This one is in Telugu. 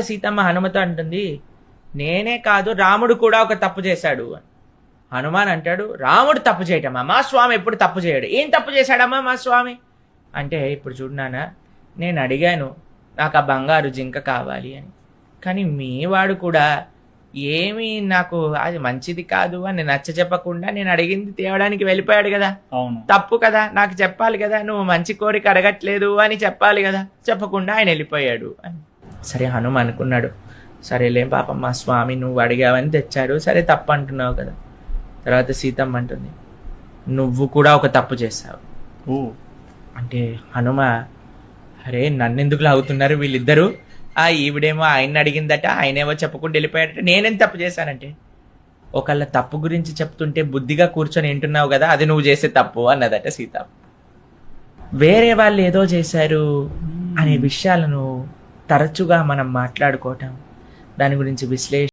సీతమ్మ హనుమతో అంటుంది, నేనే కాదు రాముడు కూడా ఒక తప్పు చేశాడు అని. హనుమాన్ అంటాడు, రాముడు తప్పు చేయటమ్మా, మా స్వామి ఎప్పుడు తప్పు చేయడు. ఏం తప్పు చేశాడమ్మా మా స్వామి అంటే, ఇప్పుడు చూడనానా, నేను అడిగాను నాకు ఆ బంగారు జింక కావాలి అని, కానీ మీ వాడు కూడా ఏమీ నాకు అది మంచిది కాదు అని నచ్చ చెప్పకుండా నేను అడిగింది తేవడానికి వెళ్ళిపోయాడు కదా. అవును, తప్పు కదా, నాకు చెప్పాలి కదా, నువ్వు మంచి కోరిక అడగట్లేదు అని చెప్పాలి కదా, చెప్పకుండా ఆయన వెళ్ళిపోయాడు అని. సరే హనుమ అనుకున్నాడు, సరేలే పాపం మా స్వామి నువ్వు అడిగావని తెచ్చాడు, సరే తప్పు అంటున్నావు కదా. తర్వాత సీతమ్మ అంటుంది, నువ్వు కూడా ఒక తప్పు చేస్తావు అంటే, హనుమ అరే నన్నెందుకు లాగుతున్నారు వీళ్ళిద్దరూ, ఈవిడేమో ఆయన అడిగిందట, ఆయనేమో చెప్పకుండా వెళ్ళిపోయాడట, నేనేం తప్పు చేశానంటే, ఒకళ్ళ తప్పు గురించి చెప్తుంటే బుద్ధిగా కూర్చొని వింటున్నావు కదా, అది నువ్వు చేసే తప్పు అన్నదట సీతమ్మ. వేరే వాళ్ళు ఏదో చేశారు అనే విషయాలను తరచుగా మనం మాట్లాడుకోవటం, దాని గురించి విశ్లేషణ